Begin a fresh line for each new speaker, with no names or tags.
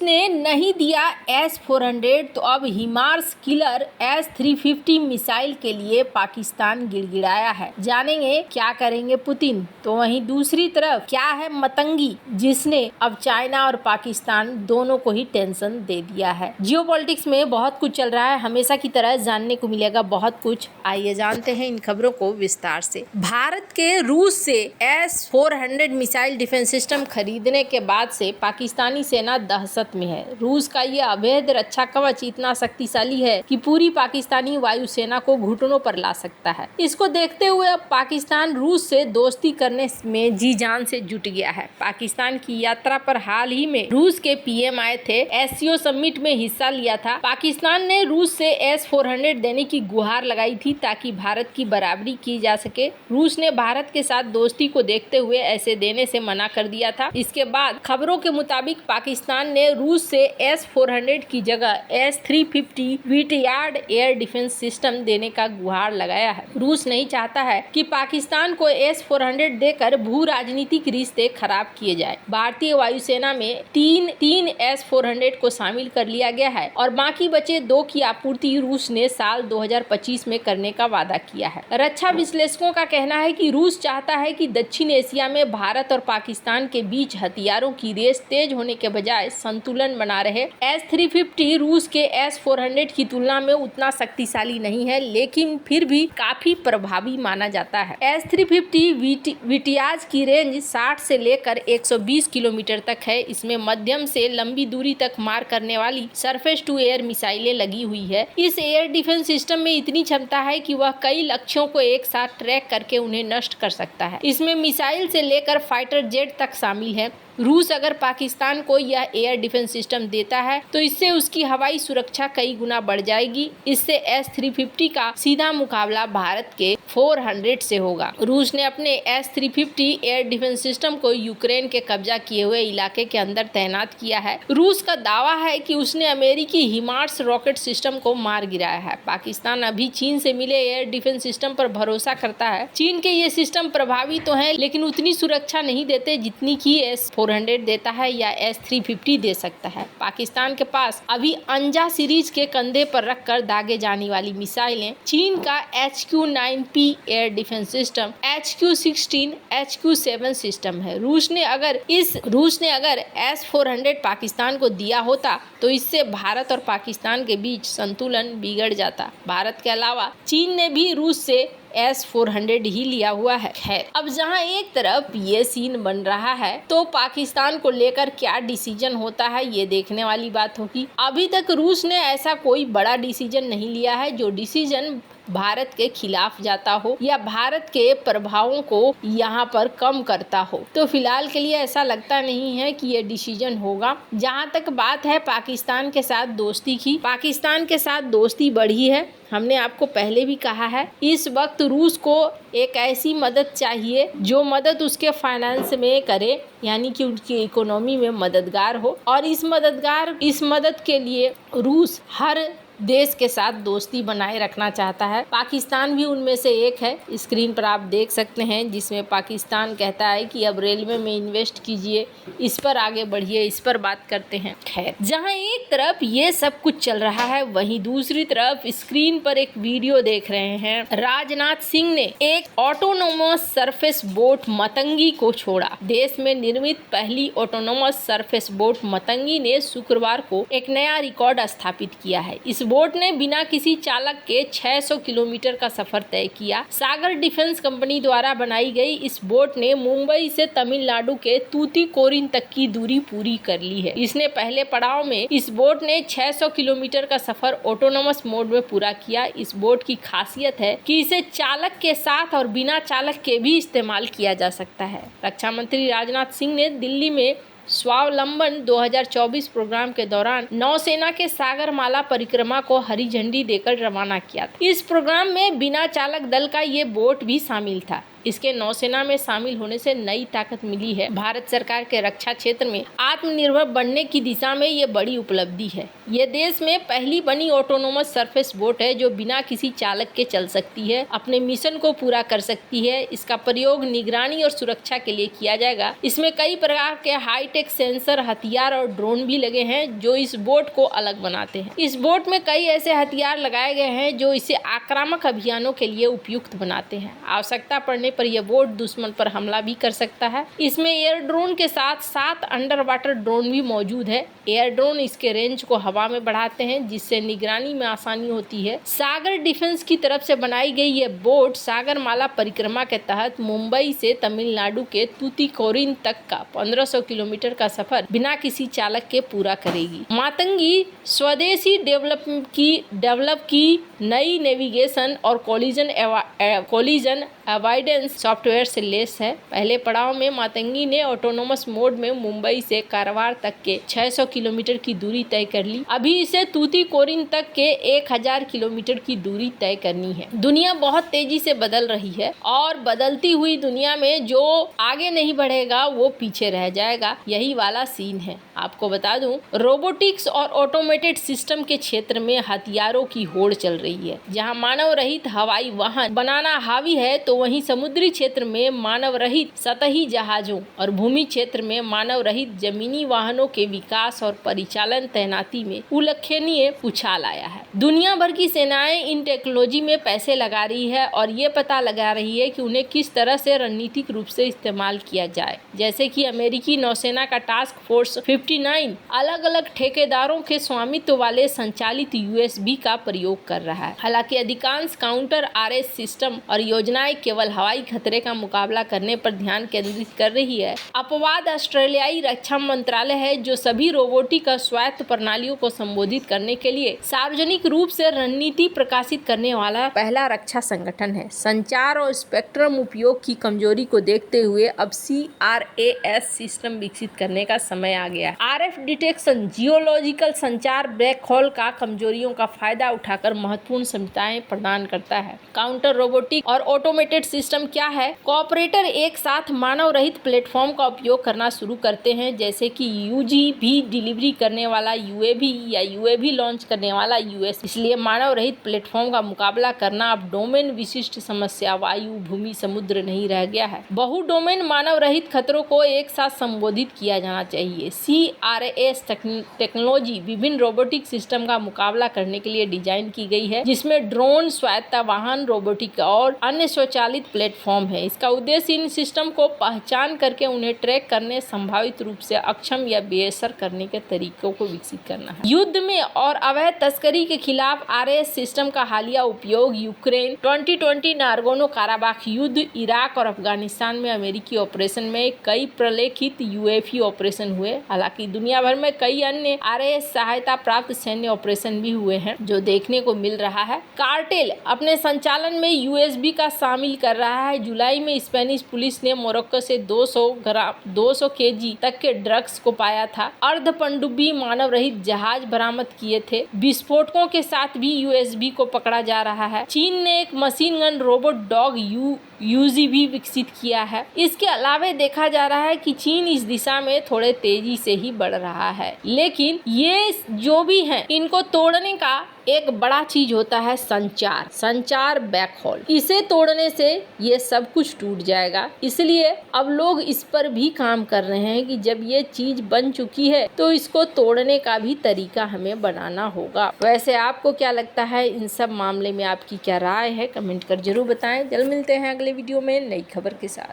ने नहीं दिया S-400 तो अब हिमार्स किलर S-350 मिसाइल के लिए पाकिस्तान गिड़गिड़ाया है। जानेंगे क्या करेंगे पुतिन। तो वहीं दूसरी तरफ क्या है मतंगी, जिसने अब चाइना और पाकिस्तान दोनों को ही टेंशन दे दिया है। जियोपॉलिटिक्स में बहुत कुछ चल रहा है, हमेशा की तरह जानने को मिलेगा बहुत कुछ। आइए जानते हैं इन खबरों को विस्तार से। भारत के रूस से S-400 मिसाइल डिफेंस सिस्टम खरीदने के बाद से पाकिस्तानी सेना दहशत में है। रूस का ये अवैध रक्षा कवच इतना शक्तिशाली है कि पूरी पाकिस्तानी वायुसेना को घुटनों पर ला सकता है। इसको देखते हुए अब पाकिस्तान रूस से दोस्ती करने में जी जान से जुट गया है। पाकिस्तान की यात्रा पर हाल ही में रूस के पीएम आए थे, एससीओ समिट में हिस्सा लिया था। पाकिस्तान ने रूस से S-400 देने की गुहार लगाई थी ताकि भारत की बराबरी की जा सके। रूस ने भारत के साथ दोस्ती को देखते हुए ऐसे देने से मना कर दिया था। इसके बाद खबरों के मुताबिक पाकिस्तान ने रूस से S-400 की जगह S-350 विटयार्ड एयर डिफेंस सिस्टम देने का गुहार लगाया है। रूस नहीं चाहता है कि पाकिस्तान को S-400 देकर भू राजनीतिक रिश्ते खराब किए जाए। भारतीय वायुसेना में तीन S-400 को शामिल कर लिया गया है और बाकी बचे 2 की आपूर्ति रूस ने साल 2025 में करने का वादा किया है। रक्षा विश्लेषकों का कहना है कि रूस चाहता है कि दक्षिण एशिया में भारत और पाकिस्तान के बीच हथियारों की रेस तेज होने के बजाय संतुलन बना रहे। S-350 रूस के S-400 की तुलना में उतना शक्तिशाली नहीं है, लेकिन फिर भी काफी प्रभावी माना जाता है। S-350 विटियाज की रेंज 60 से लेकर 120 किलोमीटर तक है। इसमें मध्यम से लंबी दूरी तक मार करने वाली सरफेस टू एयर मिसाइलें लगी हुई है। इस एयर डिफेंस सिस्टम में इतनी क्षमता है कि वह कई लक्ष्यों को एक साथ ट्रैक करके उन्हें नष्ट कर सकता है। इसमें मिसाइल से लेकर फाइटर जेट तक शामिल है। रूस अगर पाकिस्तान को यह एयर डिफेंस सिस्टम देता है तो इससे उसकी हवाई सुरक्षा कई गुना बढ़ जाएगी। इससे S-350 का सीधा मुकाबला भारत के 400 से होगा। रूस ने अपने S-350 एयर डिफेंस सिस्टम को यूक्रेन के कब्जा किए हुए इलाके के अंदर तैनात किया है। रूस का दावा है कि उसने अमेरिकी हिमार्स रॉकेट सिस्टम को मार गिराया है। पाकिस्तान अभी चीन से मिले एयर डिफेंस सिस्टम पर भरोसा करता है। चीन के ये सिस्टम प्रभावी तो है, लेकिन उतनी सुरक्षा नहीं देते जितनी की S-400 देता है या S-350 दे सकता है। पाकिस्तान के पास अभी अंजा सीरीज के कंधे पर रखकर दागे जाने वाली मिसाइलें, चीन का HQ-9P air defence system, HQ-16, HQ-7 system है। रूस ने अगर S-400 पाकिस्तान को दिया होता तो इससे भारत और पाकिस्तान के बीच संतुलन बिगड़ जाता। भारत के अलावा चीन ने भी रूस से S-400 ही लिया हुआ है। खैर, अब जहां एक तरफ ये सीन बन रहा है तो पाकिस्तान को लेकर क्या डिसीजन होता है ये देखने वाली बात होगी। अभी तक रूस ने ऐसा कोई बड़ा डिसीजन नहीं लिया है जो डिसीजन भारत के खिलाफ जाता हो या भारत के प्रभावों को यहाँ पर कम करता हो। तो फिलहाल के लिए ऐसा लगता नहीं है कि ये डिसीजन होगा। जहाँ तक बात है पाकिस्तान के साथ दोस्ती की, पाकिस्तान के साथ दोस्ती बढ़ी है। हमने आपको पहले भी कहा है, इस वक्त रूस को एक ऐसी मदद चाहिए जो मदद उसके फाइनेंस में करे, यानी कि उनकी इकोनॉमी में मददगार हो। और इस मदद के लिए रूस हर देश के साथ दोस्ती बनाए रखना चाहता है। पाकिस्तान भी उनमें से एक है। स्क्रीन पर आप देख सकते हैं जिसमें पाकिस्तान कहता है कि अब रेलवे में इन्वेस्ट कीजिए, इस पर आगे बढ़िए, इस पर बात करते हैं। खैर, जहां एक तरफ ये सब कुछ चल रहा है, वहीं दूसरी तरफ स्क्रीन पर एक वीडियो देख रहे हैं। राजनाथ सिंह ने एक ऑटोनोमस सरफेस बोट मतंगी को छोड़ा। देश में निर्मित पहली ऑटोनोमस सरफेस बोट मतंगी ने शुक्रवार को एक नया रिकॉर्ड स्थापित किया है। इस बोट ने बिना किसी चालक के 600 किलोमीटर का सफर तय किया। सागर डिफेंस कंपनी द्वारा बनाई गई इस बोट ने मुंबई से तमिलनाडु के तूतीकोरिन तक की दूरी पूरी कर ली है। इसने पहले पड़ाव में इस बोट ने 600 किलोमीटर का सफर ऑटोनोमस मोड में पूरा किया। इस बोट की खासियत है कि इसे चालक के साथ और बिना चालक के भी इस्तेमाल किया जा सकता है। रक्षा मंत्री राजनाथ सिंह ने दिल्ली में स्वावलंबन 2024 प्रोग्राम के दौरान नौसेना के सागरमाला परिक्रमा को हरी झंडी देकर रवाना किया। इस प्रोग्राम में बिना चालक दल का ये बोट भी शामिल था। इसके नौसेना में शामिल होने से नई ताकत मिली है। भारत सरकार के रक्षा क्षेत्र में आत्मनिर्भर बनने की दिशा में ये बड़ी उपलब्धि है। ये देश में पहली बनी ऑटोनोमस सरफेस बोट है जो बिना किसी चालक के चल सकती है, अपने मिशन को पूरा कर सकती है। इसका प्रयोग निगरानी और सुरक्षा के लिए किया जाएगा। इसमें कई प्रकार के हाईटेक सेंसर, हथियार और ड्रोन भी लगे हैं जो इस बोट को अलग बनाते हैं। इस बोट में कई ऐसे हथियार लगाए गए हैं जो इसे आक्रामक अभियानों के लिए उपयुक्त बनाते हैं। आवश्यकता पड़ने पर यह बोट दुश्मन पर हमला भी कर सकता है। इसमें एयर ड्रोन के साथ 7 अंडर वाटर ड्रोन भी मौजूद है। एयर ड्रोन इसके रेंज को हवा में बढ़ाते हैं जिससे निगरानी में आसानी होती है। सागर डिफेंस की तरफ से बनाई गई यह बोट सागरमाला परिक्रमा के तहत मुंबई से तमिलनाडु के तूतीकोरिन तक का 1500 किलोमीटर का सफर बिना किसी चालक के पूरा करेगी। मातंगी स्वदेशी डेवलप की नई नेविगेशन और कोलिजन अवॉइडेंस सॉफ्टवेयर से लेस है। पहले पड़ाव में मातंगी ने ऑटोनोमस मोड में मुंबई से कारवार तक के 600 किलोमीटर की दूरी तय कर ली। अभी इसे तूतीकोरिन तक के 1000 किलोमीटर की दूरी तय करनी है। दुनिया बहुत तेजी से बदल रही है और बदलती हुई दुनिया में जो आगे नहीं बढ़ेगा वो पीछे रह जाएगा, यही वाला सीन है। आपको बता दूं, रोबोटिक्स और ऑटोमेटेड सिस्टम के क्षेत्र में हथियारों की होड़ चल रही है। जहां मानव रहित हवाई वाहन बनाना हावी है तो वहीं समुद्री क्षेत्र में मानव रहित सतही जहाजों और भूमि क्षेत्र में मानव रहित जमीनी वाहनों के विकास और परिचालन तैनाती में उल्लेखनीय उछाल आया है। दुनिया भर की सेनाएं इन टेक्नोलॉजी में पैसे लगा रही है और ये पता लगा रही है कि उन्हें किस तरह से रणनीतिक रूप से इस्तेमाल किया जाए। जैसे कि अमेरिकी नौसेना का टास्क फोर्स 59 अलग अलग ठेकेदारों के स्वामित्व वाले संचालित यूएसबी का प्रयोग कर रहा है। हालांकि अधिकांश काउंटर आरएस सिस्टम और योजनाएं केवल हवाई खतरे का मुकाबला करने पर ध्यान केंद्रित कर रही है। अपवाद ऑस्ट्रेलियाई रक्षा मंत्रालय है जो सभी रोबोटिक और स्वायत्त प्रणालियों को संबोधित करने के लिए सार्वजनिक रूप से रणनीति प्रकाशित करने वाला पहला रक्षा संगठन है। संचार और स्पेक्ट्रम उपयोग की कमजोरी को देखते हुए अब CRAS सिस्टम विकसित करने का समय आ गया। RF डिटेक्शन जियोलॉजिकल संचार ब्लैक होल का कमजोरियों का फायदा उठाकर महत्वपूर्ण क्षमताएं प्रदान करता है। काउंटर रोबोटिक और ऑटोमेटेड सिस्टम क्या है? कोऑपरेटर एक साथ मानव रहित प्लेटफॉर्म का उपयोग करना शुरू करते हैं, जैसे कि UGV डिलीवरी करने वाला UAV या UAV लॉन्च करने वाला US। इसलिए मानव रहित प्लेटफॉर्म का मुकाबला करना अब डोमेन विशिष्ट समस्या वायु, भूमि, समुद्र नहीं रह गया है। बहु डोमेन मानव रहित खतरों को एक साथ संबोधित किया जाना चाहिए। CRAS टेक्नोलॉजी विभिन्न रोबोटिक सिस्टम का मुकाबला करने के लिए डिजाइन की गई है, जिसमें ड्रोन, स्वायत्त वाहन, रोबोटिक और अन्य स्वचालित प्लेटफॉर्म है। इसका उद्देश्य इन सिस्टम को पहचान करके उन्हें ट्रैक करने, संभावित रूप से अक्षम या बेअसर करने के तरीकों को विकसित करना है। युद्ध में और अवैध तस्करी के खिलाफ RAS सिस्टम का हालिया उपयोग यूक्रेन 2020 नागोर्नो काराबाख युद्ध, इराक और अफगानिस्तान में अमेरिकी ऑपरेशन में कई प्रलेखित UAV ऑपरेशन हुए। हालांकि दुनिया भर में कई अन्य RAS सहायता प्राप्त सैन्य ऑपरेशन भी हुए हैं जो देखने को मिल रहा है। कार्टेल अपने संचालन में USB का शामिल कर रहा है। जुलाई में स्पेनिश पुलिस ने मोरक्को से 200 kg तक के ड्रग्स को पाया था। अर्धपनडुब्बी मानव रहित जहाज बरामद किए थे। विस्फोटकों के साथ भी USB को पकड़ा जा रहा है। चीन ने एक machine gun robot dog UGV विकसित किया है। इसके अलावा देखा जा रहा है कि चीन इस दिशा में थोड़े तेजी से ही बढ़ रहा है, लेकिन ये जो भी हैं, इनको तोड़ने का एक बड़ा चीज होता है संचार बैक होल। इसे तोड़ने से ये सब कुछ टूट जाएगा। इसलिए अब लोग इस पर भी काम कर रहे हैं कि जब ये चीज बन चुकी है तो इसको तोड़ने का भी तरीका हमें बनाना होगा। वैसे आपको क्या लगता है? इन सब मामले में आपकी क्या राय है? कमेंट कर जरूर बताएं। जल्द मिलते हैं अगले वीडियो में नई खबर के साथ।